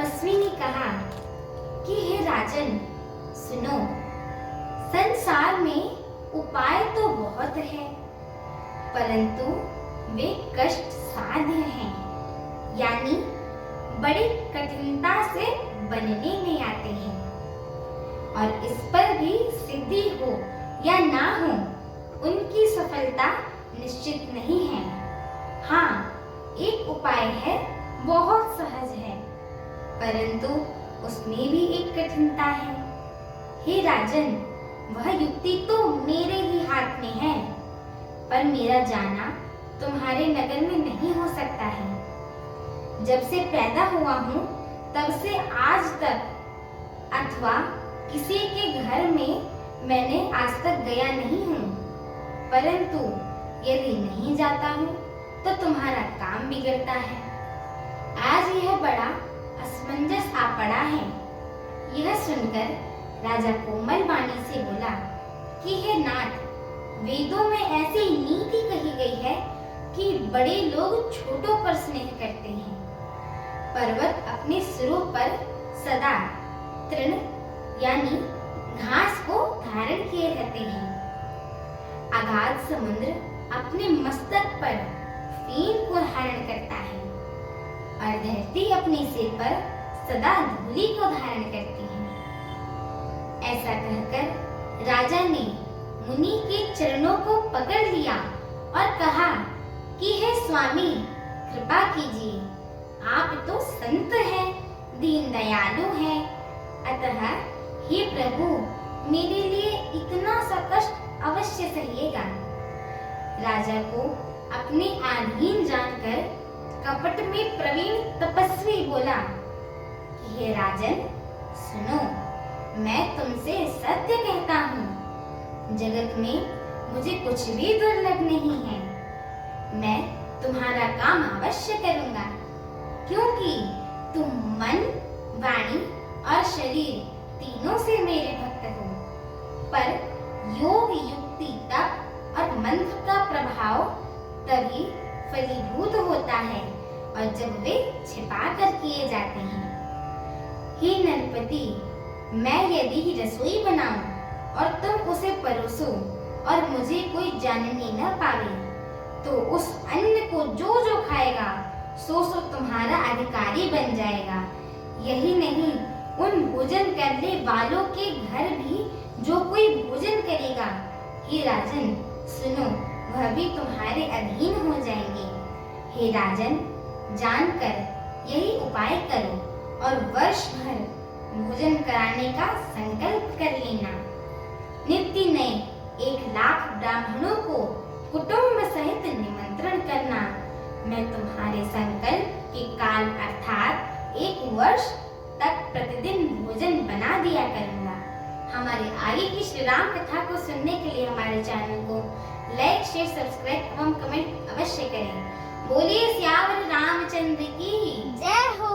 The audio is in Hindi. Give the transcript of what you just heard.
तपस्वी ने कहा कि हे राजन, सुनो, संसार में उपाय तो बहुत है, परंतु वे कष्ट साध्य हैं, यानी बड़ी कठिनता से बनने में आते हैं, और इस पर भी सिद्धि हो या ना हो, उनकी सफलता निश्चित नहीं है। हाँ, एक उपाय है, बहुत सहज है, परंतु उसमें भी एक कठिनता है। हे राजन, वह युक्ति तो मेरे ही हाथ में है, पर मेरा जाना तुम्हारे नगर में नहीं हो सकता है। जब से पैदा हुआ हूँ तब से आज तक अथवा किसी के घर में मैंने आज तक गया नहीं हूँ, परंतु यदि नहीं जाता हूँ तो तुम्हारा काम बिगड़ता है। आज यह बड़ा असमंजस आ पड़ा है। यह सुनकर राजा कोमल वाणी से बोला कि हे नाथ, वेदों में ऐसी नीति कही गई है कि बड़े लोग छोटों पर स्नेह करते हैं। पर्वत अपने सिरों पर सदा तृण यानी घास को धारण किए रहते हैं। अगाध समुद्र अपने मस्तक पर फेन को धारण करता है, और धरती अपने सिर पर सदा धूलि को धारण करती है। ऐसा कहकर राजा ने मुनि के चरणों को पकड़ लिया और कहा कि हे स्वामी, कृपा कीजिए, आप तो संत हैं, दीन दयालु हैं, अतः हे प्रभु, मेरे लिए इतना सा कष्ट अवश्य सहिएगा। राजा को अपने अधीन जानकर कपट में प्रवीण तपस्वी बोला कि हे राजन, सुनो, मैं तुमसे सत्य कहता हूँ, जगत में मुझे कुछ भी दुर्लभ नहीं है। मैं तुम्हारा काम अवश्य करूँगा, क्योंकि तुम मन, वाणी और शरीर तीनों से मेरे भक्त हो। पर योग, युक्ति, तप और मंत्र का प्रभाव तभी फलीभूत होता है, और जब वे छिपा कर किए जाते हैं। हे नरपति, मैं यदि रसोई बनाऊं और तुम उसे परोसो और मुझे कोई जानने न पावे, तो उस अन्न को जो जो खाएगा सो तुम्हारा अधिकारी बन जाएगा। यही नहीं, उन भोजन करने वालों के घर भी जो कोई भोजन करेगा, हे राजन सुनो, वह भी तुम्हारे अधीन हो जाएंगे। हे राजन, जानकर यही उपाय करो और वर्ष भर भोजन कराने का संकल्प कर लेना। नित्य नए 1,00,000 ब्राह्मणों को कुटुंब सहित निमंत्रण करना। मैं तुम्हारे संकल्प के काल अर्थात 1 वर्ष तक प्रतिदिन भोजन बना दिया करूंगा। हमारे आगे की श्री राम कथा को सुनने के लिए हमारे चैनल को लाइक, शेयर, सब्सक्राइब एवं कमेंट अवश्य करें। बोलिए सियावर रामचंद्र की जय हो।